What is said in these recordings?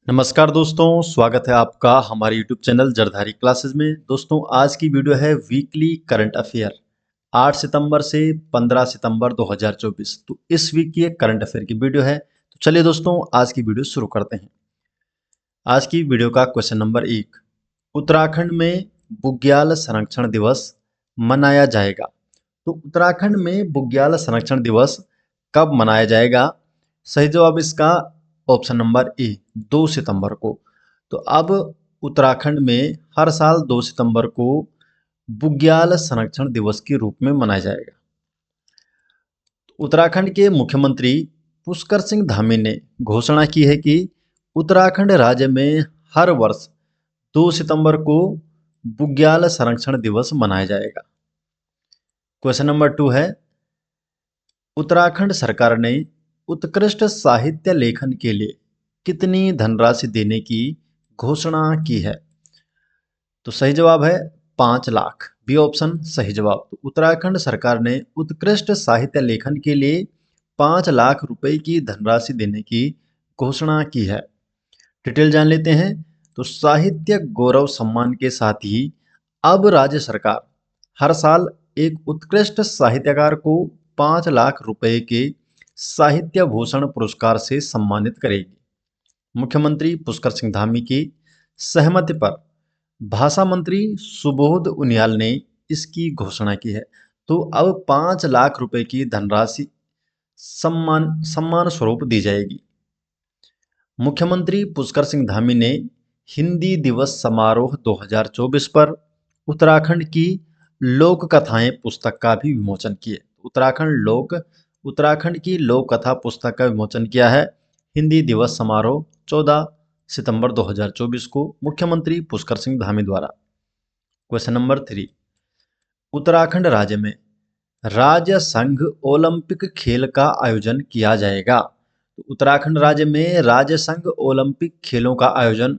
नमस्कार दोस्तों, स्वागत है आपका हमारे यूट्यूब चैनल जरधारी क्लासेस में। दोस्तों, आज की वीडियो है वीकली करंट अफेयर 8 सितंबर से 15 सितंबर 2024। तो इस वीक की एक करंट अफेयर की वीडियो है। तो चलिए दोस्तों, आज की वीडियो शुरू करते हैं। आज की वीडियो का क्वेश्चन नंबर 1, उत्तराखंड में बुग्याल संरक्षण दिवस मनाया जाएगा। तो उत्तराखंड में बुग्याल संरक्षण दिवस कब मनाया जाएगा? सही जवाब इसका ऑप्शन नंबर ए, 2 सितंबर को। तो अब उत्तराखंड में हर साल 2 सितंबर को बुग्याल संरक्षण दिवस के रूप में मनाया जाएगा। उत्तराखंड के मुख्यमंत्री पुष्कर सिंह धामी ने घोषणा की है कि उत्तराखंड राज्य में हर वर्ष 2 सितंबर को बुग्याल संरक्षण दिवस मनाया जाएगा। क्वेश्चन नंबर 2 है, उत्तराखंड सरकार ने उत्कृष्ट साहित्य लेखन के लिए कितनी धनराशि देने की घोषणा की है? तो सही जवाब है 5 लाख, बी ऑप्शन सही जवाब। तो उत्तराखंड सरकार ने उत्कृष्ट साहित्य लेखन के लिए 5 लाख रुपए की धनराशि देने की घोषणा की है। डिटेल जान लेते हैं। तो साहित्य गौरव सम्मान के साथ ही अब राज्य सरकार हर साल एक उत्कृष्ट साहित्यकार को 5 लाख रुपए के साहित्य भूषण पुरस्कार से सम्मानित करेगी। मुख्यमंत्री पुष्कर सिंह धामी की सहमति पर भाषा मंत्री सुबोध उनियाल ने इसकी घोषणा की है। तो अब 5 लाख रुपए की धनराशि सम्मान स्वरूप दी जाएगी। मुख्यमंत्री पुष्कर सिंह धामी ने हिंदी दिवस समारोह 2024 पर उत्तराखंड की लोक कथाएं पुस्तक का भी विमोचन किया। उत्तराखंड की लोक कथा पुस्तक का विमोचन किया है हिंदी दिवस समारोह 14 सितंबर 2024 को मुख्यमंत्री पुष्कर सिंह धामी द्वारा। क्वेश्चन नंबर 3, उत्तराखंड राज्य में राज्य संघ ओलंपिक खेल का आयोजन किया जाएगा। तो उत्तराखंड राज्य में राज्य संघ ओलंपिक खेलों का आयोजन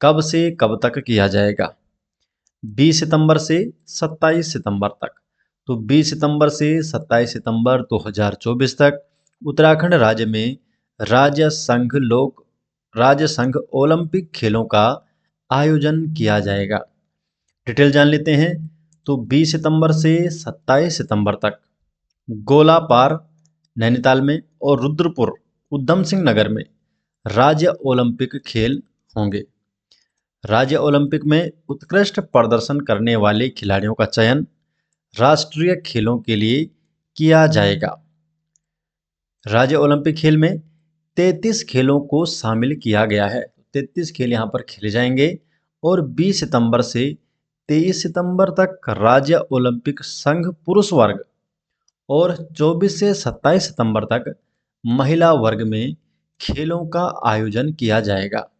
कब से कब तक किया जाएगा? 20 सितंबर से 27 सितंबर तक। तो 20 सितंबर से 27 सितंबर 2024 तक उत्तराखंड राज्य में राज्य संघ ओलंपिक खेलों का आयोजन किया जाएगा। डिटेल जान लेते हैं। तो 20 सितंबर से 27 सितंबर तक गोलापार नैनीताल में और रुद्रपुर उधम सिंह नगर में राज्य ओलंपिक खेल होंगे। राज्य ओलंपिक में उत्कृष्ट प्रदर्शन करने वाले खिलाड़ियों का चयन राष्ट्रीय खेलों के लिए किया जाएगा। राज्य ओलंपिक खेल में 33 खेलों को शामिल किया गया है। 33 खेल यहाँ पर खेले जाएंगे और 20 सितंबर से 23 सितंबर तक राज्य ओलंपिक संघ पुरुष वर्ग और 24 से 27 सितंबर तक महिला वर्ग में खेलों का आयोजन किया जाएगा।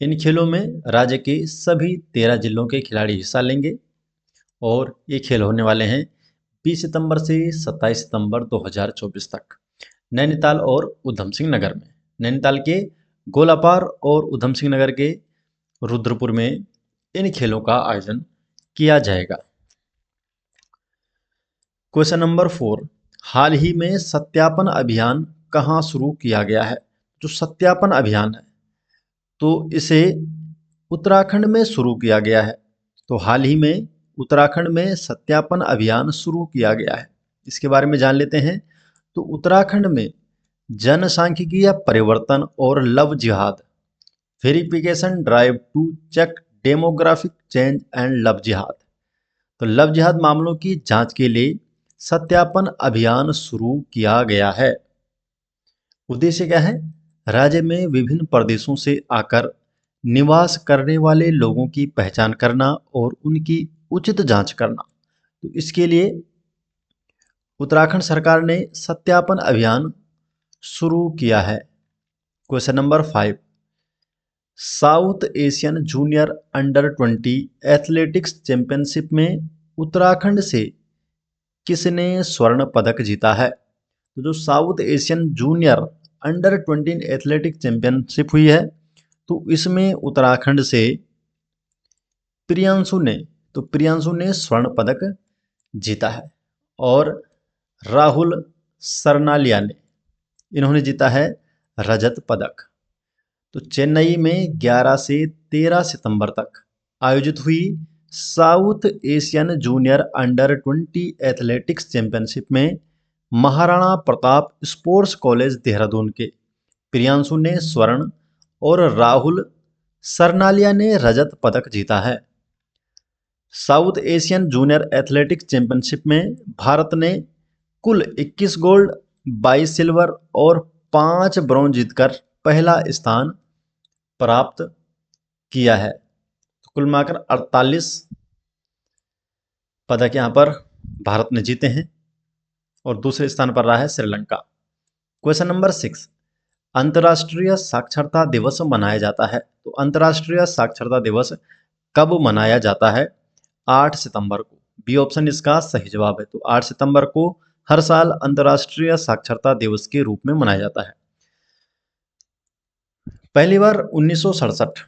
इन खेलों में राज्य के सभी 13 जिलों के खिलाड़ी हिस्सा लेंगे और ये खेल होने वाले हैं 20 सितंबर से 27 सितंबर 2024 तक नैनीताल और उधम सिंह नगर में। नैनीताल के गोलापार और उधम सिंह नगर के रुद्रपुर में इन खेलों का आयोजन किया जाएगा। क्वेश्चन नंबर 4, हाल ही में सत्यापन अभियान कहाँ शुरू किया गया है? जो सत्यापन अभियान है तो इसे उत्तराखंड में शुरू किया गया है। तो हाल ही में उत्तराखंड में सत्यापन अभियान शुरू किया गया है। इसके बारे में जान लेते हैं। तो उत्तराखंड में जनसांख्यिकीय परिवर्तन और love jihad verification drive to check demographic change and love jihad. तो लव जिहाद मामलों की जांच के लिए सत्यापन अभियान शुरू किया गया है। उद्देश्य क्या है? राज्य में विभिन्न प्रदेशों से आकर निवास करने वाले लोगों की पहचान करना और उनकी उचित जांच करना। तो इसके लिए उत्तराखंड सरकार ने सत्यापन अभियान शुरू किया है। Question number 5, south Asian junior under 20 athletics championship में उत्तराखंड से किसने स्वर्ण पदक जीता है? तो जो south Asian junior under 20 athletics championship हुई है तो इसमें उत्तराखंड से प्रियांशु ने स्वर्ण पदक जीता है और राहुल सरनालिया ने इन्होंने जीता है रजत पदक। तो चेन्नई में 11 से 13 सितंबर तक आयोजित हुई south Asian junior under 20 athletics championship में महाराणा प्रताप स्पोर्ट्स कॉलेज देहरादून के प्रियांशु ने स्वर्ण और राहुल सरनालिया ने रजत पदक जीता है। South Asian junior athletics championship में भारत ने कुल 21 गोल्ड, 22 सिल्वर और 5 ब्रॉन्ज जीतकर पहला स्थान प्राप्त किया है। तो कुल मिलाकर 48 पदक यहाँ पर भारत ने जीते हैं और दूसरे स्थान पर रहा है श्रीलंका। क्वेश्चन नंबर 6, अंतर्राष्ट्रीय साक्षरता दिवस मनाया जाता है। तो अंतर्राष्ट्रीय साक्षरता दिवस कब मनाया जाता है? 8 सितंबर को। बी ऑप्शन इसका सही जवाब है। तो 8 सितंबर को हर साल अंतर्राष्ट्रीय साक्षरता दिवस के रूप में मनाया जाता है। पहली बार 1967।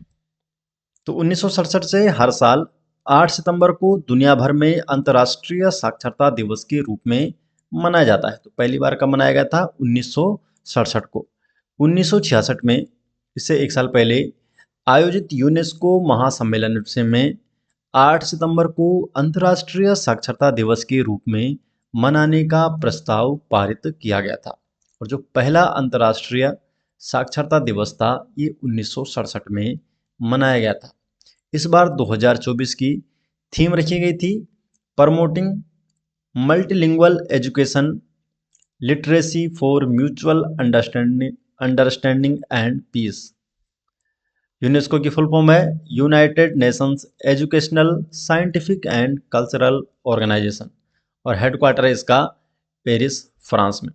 तो 1967 से हर साल 8 सितंबर को दुनिया भर में अंतर्राष्ट्रीय साक्षरता दिवस के रूप में मनाया जाता है। तो पहली बार कब मनाया गया था? 1967 को। 1966 में, इससे एक साल पहले आयोजित यूनेस्को महासम्मेलन में 8 सितंबर को अंतर्राष्ट्रीय साक्षरता दिवस के रूप में मनाने का प्रस्ताव पारित किया गया था। और जो पहला अंतर्राष्ट्रीय साक्षरता दिवस था ये 1967 में मनाया गया था। इस बार 2024 की थीम रखी गई थी promoting multilingual education literacy for mutual understanding and peace. UNESCO की फुल फॉर्म है United Nations Educational, Scientific and Cultural Organization और हेडक्वार्टर है इसका पेरिस, फ्रांस में।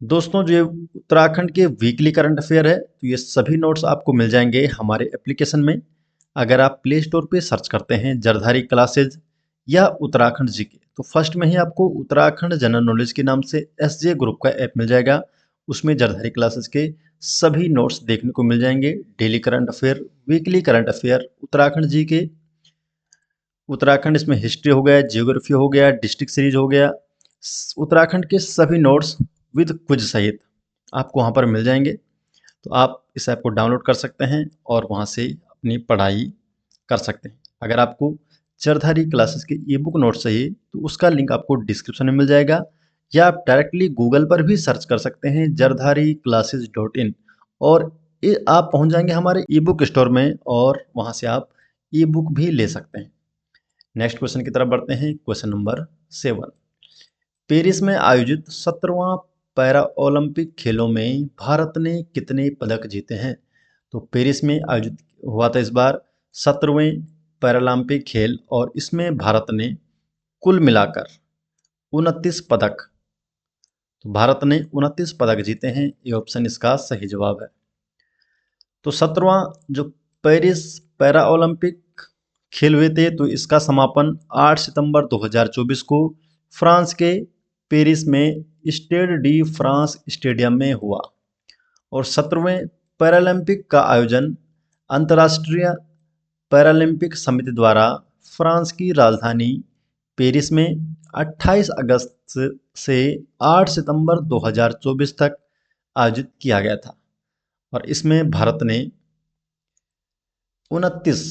दोस्तों, जो उत्तराखंड के वीकली करंट अफेयर है तो ये सभी नोट्स आपको मिल जाएंगे हमारे एप्लीकेशन में। अगर आप प्ले स्टोर पे सर्च करते हैं जरधारी क्लासेज या उत्तराखंड जीके तो फर्स्ट में ही आपको उत्तराखंड जनरल नॉलेज के नाम से एसजे ग्रुप का ऐप मिल जाएगा। उसमें जरधारी क्लासेज के सभी नोट्स देखने को मिल जाएंगे। Daily current affair, weekly current affair, Uttarakhand GK, Uttarakhand इसमें हिस्ट्री हो गया, जियोग्राफी हो गया, डिस्ट्रिक्ट सीरीज हो गया, उत्तराखंड के सभी नोट्स विद क्विज सहित आपको वहाँ पर मिल जाएंगे। तो आप इस ऐप को डाउनलोड कर सकते हैं और वहाँ से अपनी पढ़ाई कर सकते हैं। अगर आपको जरधारी क्लासेस के ई बुक नोट्स चाहिए तो उसका लिंक आपको डिस्क्रिप्शन में मिल जाएगा, या आप डायरेक्टली गूगल पर भी सर्च कर सकते हैं jardhari-classes.in और आप पहुँच जाएंगे हमारे ई बुक स्टोर में और वहाँ से आप ई बुक भी ले सकते हैं। नेक्स्ट क्वेश्चन की तरफ बढ़ते हैं। क्वेश्चन नंबर 7, पेरिस में आयोजित 17वां पैरा ओलंपिक खेलों में भारत ने कितने पदक जीते हैं? तो पेरिस में आयोजित हुआ था इस बार 17वें पैरालंपिक खेल और इसमें भारत ने कुल मिलाकर 29 पदक, तो भारत ने 29 पदक जीते हैं। ये ऑप्शन इसका सही जवाब है। तो 17वां जो पेरिस पैरा ओलंपिक खेल हुए थे तो इसका समापन 8 सितंबर 2024 को फ्रांस के पेरिस में स्टेड डी फ्रांस स्टेडियम में हुआ। और 17वें पैरालंपिक का आयोजन अंतर्राष्ट्रीय पैरालंपिक समिति द्वारा फ्रांस की राजधानी पेरिस में 28 अगस्त से 8 सितंबर 2024 तक आयोजित किया गया था। और इसमें भारत ने 29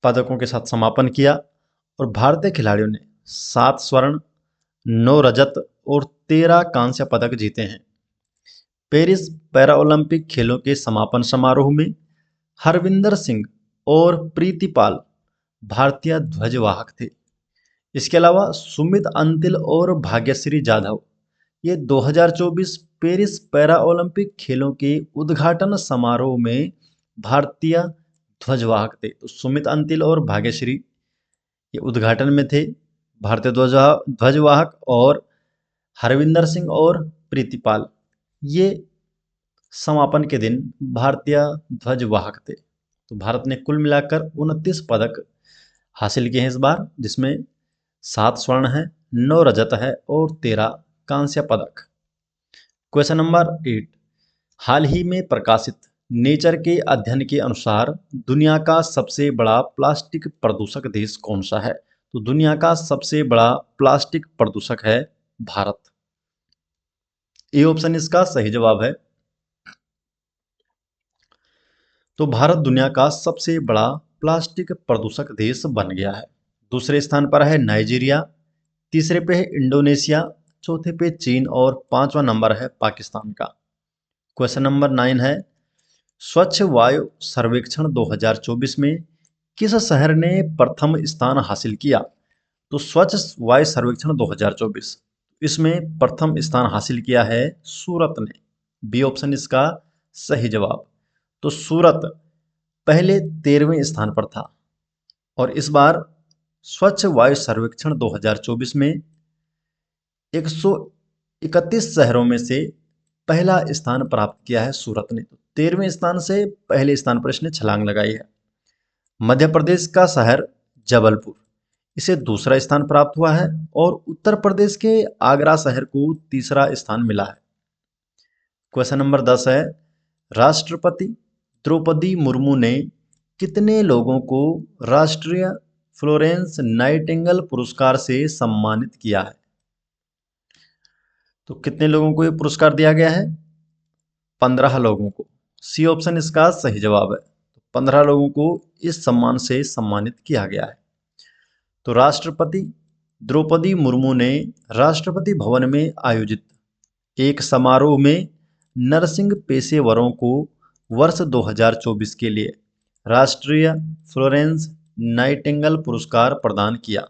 पदकों के साथ समापन किया और भारतीय खिलाड़ियों ने 7 स्वर्ण, 9 रजत और 13 कांस्य पदक जीते हैं। पेरिस पैरा ओलंपिक खेलों के समापन समारोह में हरविंदर सिंह और प्रीतिपाल भारतीय ध्वजवाहक थे। इसके अलावा सुमित अंतिल और भाग्यश्री जाधव ये 2024 पेरिस पैरा ओलंपिक खेलों के उद्घाटन समारोह में भारतीय ध्वजवाहक थे। तो सुमित अंतिल और भाग्यश्री ये उद्घाटन में थे भारतीय ध्वजवाहक, और हरविंदर सिंह और प्रीतिपाल ये समापन के दिन भारतीय ध्वजवाहक थे। तो भारत ने कुल मिलाकर 29 पदक हासिल किए हैं इस बार, जिसमें 7 स्वर्ण है, 9 रजत है और 13 कांस्य पदक। क्वेश्चन नंबर 8, हाल ही में प्रकाशित नेचर के अध्ययन के अनुसार दुनिया का सबसे बड़ा प्लास्टिक प्रदूषक देश कौन सा है? तो दुनिया का सबसे बड़ा प्लास्टिक प्रदूषक है भारत। ए ऑप्शन इसका सही जवाब है। तो भारत दुनिया का सबसे बड़ा प्लास्टिक प्रदूषक देश बन गया है। दूसरे स्थान पर है नाइजीरिया, तीसरे पे है इंडोनेशिया, चौथे पे चीन और पांचवा नंबर है पाकिस्तान का। क्वेश्चन नंबर 9 है, स्वच्छ वायु सर्वेक्षण 2024 में किस शहर ने प्रथम स्थान हासिल किया? तो स्वच्छ वायु सर्वेक्षण 2024, इसमें प्रथम स्थान हासिल किया है सूरत ने। बी ऑप्शन इसका सही जवाब। तो सूरत पहले 13वें स्थान पर था और इस बार स्वच्छ वायु सर्वेक्षण 2024 में 131 शहरों में से पहला स्थान प्राप्त किया है सूरत ने। तो 13वें स्थान से पहले स्थान पर इसने छलांग लगाई है। मध्य प्रदेश का शहर जबलपुर, इसे दूसरा स्थान प्राप्त हुआ है और उत्तर प्रदेश के आगरा शहर को तीसरा स्थान मिला है। क्वेश्चन नंबर 10 है, राष्ट्रपति द्रौपदी मुर्मू ने कितने लोगों को राष्ट्रीय फ्लोरेंस नाइटिंगेल पुरस्कार से सम्मानित किया है? तो कितने लोगों को यह पुरस्कार दिया गया है? 15 लोगों को। सी ऑप्शन इसका सही जवाब है। 15 लोगों को इस सम्मान से सम्मानित किया गया है। तो राष्ट्रपति द्रौपदी मुर्मू ने राष्ट्रपति भवन में आयोजित एक समारोह में नर्सिंग पेशेवरों को वर्ष 2024 के लिए राष्ट्रीय फ्लोरेंस नाइटिंगेल पुरस्कार प्रदान किया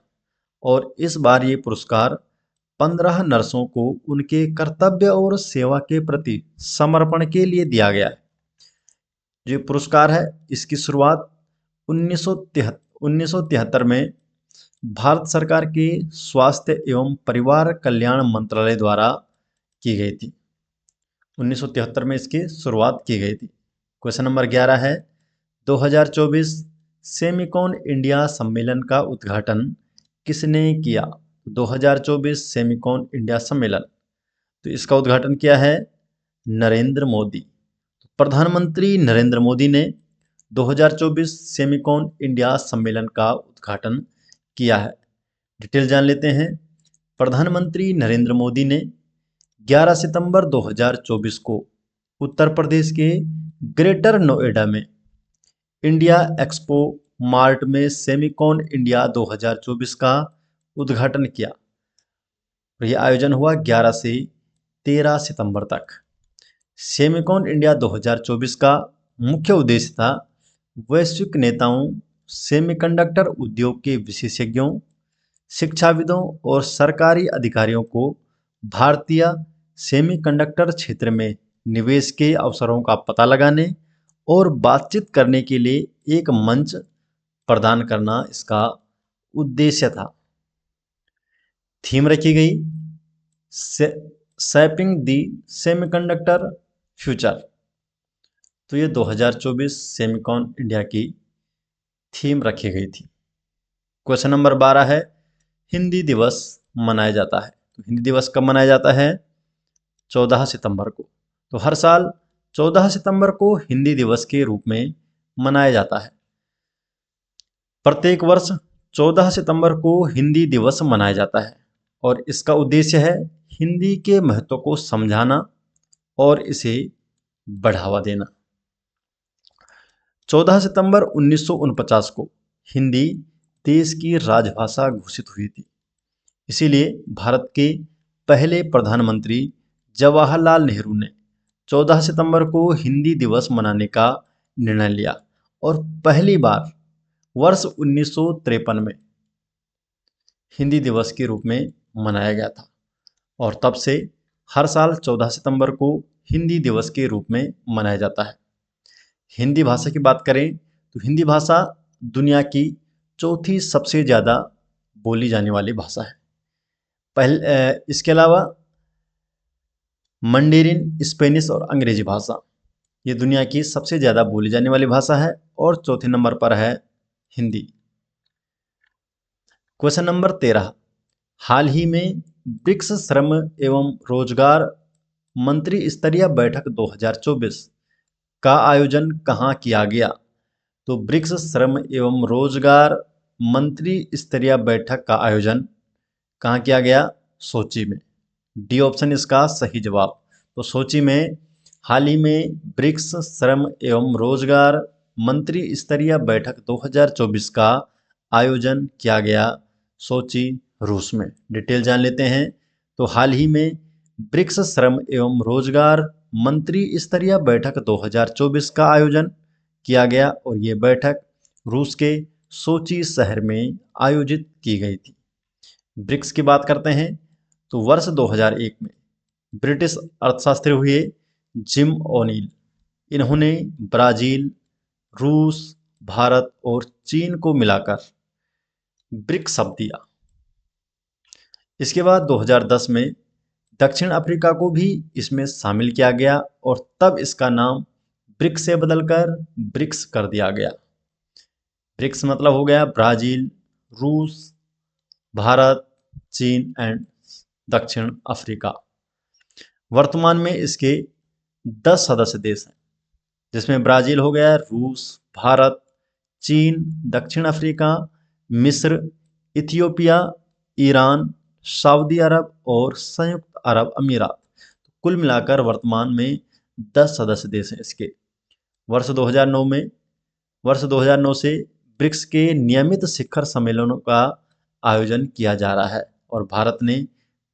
और इस बार ये पुरस्कार 15 नर्सों को उनके कर्तव्य और सेवा के प्रति समर्पण के लिए दिया गया है। जो पुरस्कार है इसकी शुरुआत 1973 में भारत सरकार के स्वास्थ्य एवं परिवार कल्याण मंत्रालय द्वारा की गई थी। 1973 में इसकी शुरुआत की गई थी। क्वेश्चन नंबर 11 है, 2024 सेमिकॉन इंडिया सम्मेलन का उद्घाटन किसने किया? 2024 सेमिकॉन इंडिया सम्मेलन, तो इसका उद्घाटन किया है नरेंद्र मोदी। प्रधानमंत्री नरेंद्र मोदी ने 2024 सेमिकॉन इंडिया सम्मेलन का उद्घाटन किया है। डिटेल जान लेते हैं। प्रधानमंत्री नरेंद्र मोदी ने 11 सितंबर 2024 को उत्तर प्रदेश के ग्रेटर नोएडा में इंडिया एक्सपो मार्ट में सेमिकॉन इंडिया 2024 का उद्घाटन किया। यह आयोजन हुआ 11 से 13 सितंबर तक। सेमिकॉन इंडिया 2024 का मुख्य उद्देश्य था वैश्विक नेताओं, सेमीकंडक्टर उद्योग के विशेषज्ञों, शिक्षाविदों और सरकारी अधिकारियों को भारतीय सेमीकंडक्टर क्षेत्र में निवेश के अवसरों का पता लगाने और बातचीत करने के लिए एक मंच प्रदान करना इसका उद्देश्य था। थीम रखी गई शेपिंग दी सेमीकंडक्टर फ्यूचर। तो ये 2024 सेमिकॉन इंडिया की थीम रखी गई थी। क्वेश्चन नंबर 12 है, हिंदी दिवस मनाया जाता है। तो हिंदी दिवस कब मनाया जाता है? 14 सितंबर को। तो हर साल 14 सितंबर को हिंदी दिवस के रूप में मनाया जाता है। प्रत्येक वर्ष 14 सितंबर को हिंदी दिवस मनाया जाता है और इसका उद्देश्य है हिंदी के महत्व को समझाना और इसे बढ़ावा देना। 14 सितंबर 1949 को हिंदी देश की राजभाषा घोषित हुई थी। इसीलिए भारत के पहले प्रधानमंत्री जवाहरलाल नेहरू ने 14 सितंबर को हिंदी दिवस मनाने का निर्णय लिया और पहली बार वर्ष 1953 में हिंदी दिवस के रूप में मनाया गया था और तब से हर साल 14 सितंबर को हिंदी दिवस के रूप में मनाया जाता है। हिंदी भाषा की बात करें तो हिंदी भाषा दुनिया की चौथी सबसे ज़्यादा बोली जाने वाली भाषा है। इसके अलावा मंडेरिन, स्पेनिश और अंग्रेजी भाषा ये दुनिया की सबसे ज़्यादा बोली जाने वाली भाषा है और चौथे नंबर पर है हिंदी। क्वेश्चन नंबर 13, हाल ही में ब्रिक्स श्रम एवं रोजगार मंत्री स्तरीय बैठक 2024 का आयोजन कहाँ किया गया? तो ब्रिक्स श्रम एवं रोजगार मंत्री स्तरीय बैठक का आयोजन कहाँ किया गया? सोची में। डी ऑप्शन इसका सही जवाब। तो सोची में हाल ही में ब्रिक्स श्रम एवं रोजगार मंत्री स्तरीय बैठक 2024 का आयोजन किया गया सोची, रूस में? डिटेल जान लेते हैं। तो हाल ही में ब्रिक्स श्रम एवं रोजगार मंत्री स्तरीय बैठक 2024 का आयोजन किया गया और ये बैठक रूस के सोची शहर में आयोजित की गई थी। ब्रिक्स की बात करते हैं तो वर्ष 2001 में ब्रिटिश अर्थशास्त्री हुए जिम ओनील, इन्होंने ब्राजील, रूस, भारत और चीन को मिलाकर ब्रिक्स शब्द दिया। इसके बाद 2010 में दक्षिण अफ्रीका को भी इसमें शामिल किया गया और तब इसका नाम ब्रिक्स से बदलकर ब्रिक्स कर दिया गया। ब्रिक्स मतलब हो गया ब्राजील, रूस, भारत, चीन एंड दक्षिण अफ्रीका। वर्तमान में इसके 10 सदस्य देश हैं, जिसमें ब्राजील हो गया, रूस, भारत, चीन, दक्षिण अफ्रीका, मिस्र, इथियोपिया, ईरान, सऊदी अरब और संयुक्त अरब अमीरात। कुल मिलाकर वर्तमान में 10 सदस्य देश हैं इसके। वर्ष 2009 से ब्रिक्स के नियमित शिखर सम्मेलनों का आयोजन किया जा रहा है और भारत ने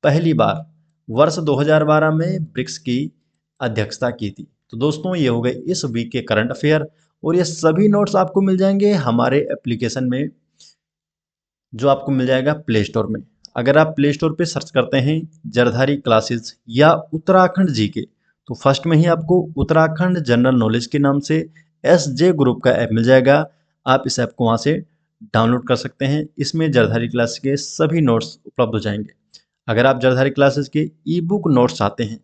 पहली बार वर्ष 2012 में ब्रिक्स की अध्यक्षता की थी। तो दोस्तों, ये हो गए इस वीक के करंट अफेयर और ये सभी नोट्स आपको मिल जाएंगे हमारे एप्लीकेशन में, जो आपको मिल जाएगा प्ले स्टोर में। अगर आप प्ले स्टोर पे सर्च करते हैं जरधारी क्लासेस या उत्तराखंड जीके, तो फर्स्ट में ही आपको उत्तराखंड जनरल नॉलेज के नाम से SJ ग्रुप का ऐप मिल जाएगा। आप इस ऐप को वहाँ से डाउनलोड कर सकते हैं। इसमें जरधारी क्लासेस के सभी नोट्स उपलब्ध हो जाएंगे। अगर आप जरधारी क्लासेस के ई बुक नोट्स चाहते हैं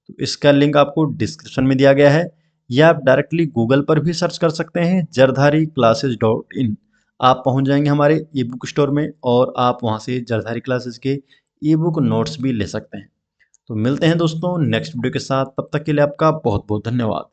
तो इसका लिंक आपको डिस्क्रिप्शन में दिया गया है, या आप डायरेक्टली गूगल पर भी सर्च कर सकते हैं jardhariclasses.in। आप पहुंच जाएंगे हमारे ई बुक स्टोर में और आप वहां से जरधारी क्लासेस के ई बुक नोट्स भी ले सकते हैं। तो मिलते हैं दोस्तों नेक्स्ट वीडियो के साथ, तब तक के लिए आपका बहुत बहुत धन्यवाद।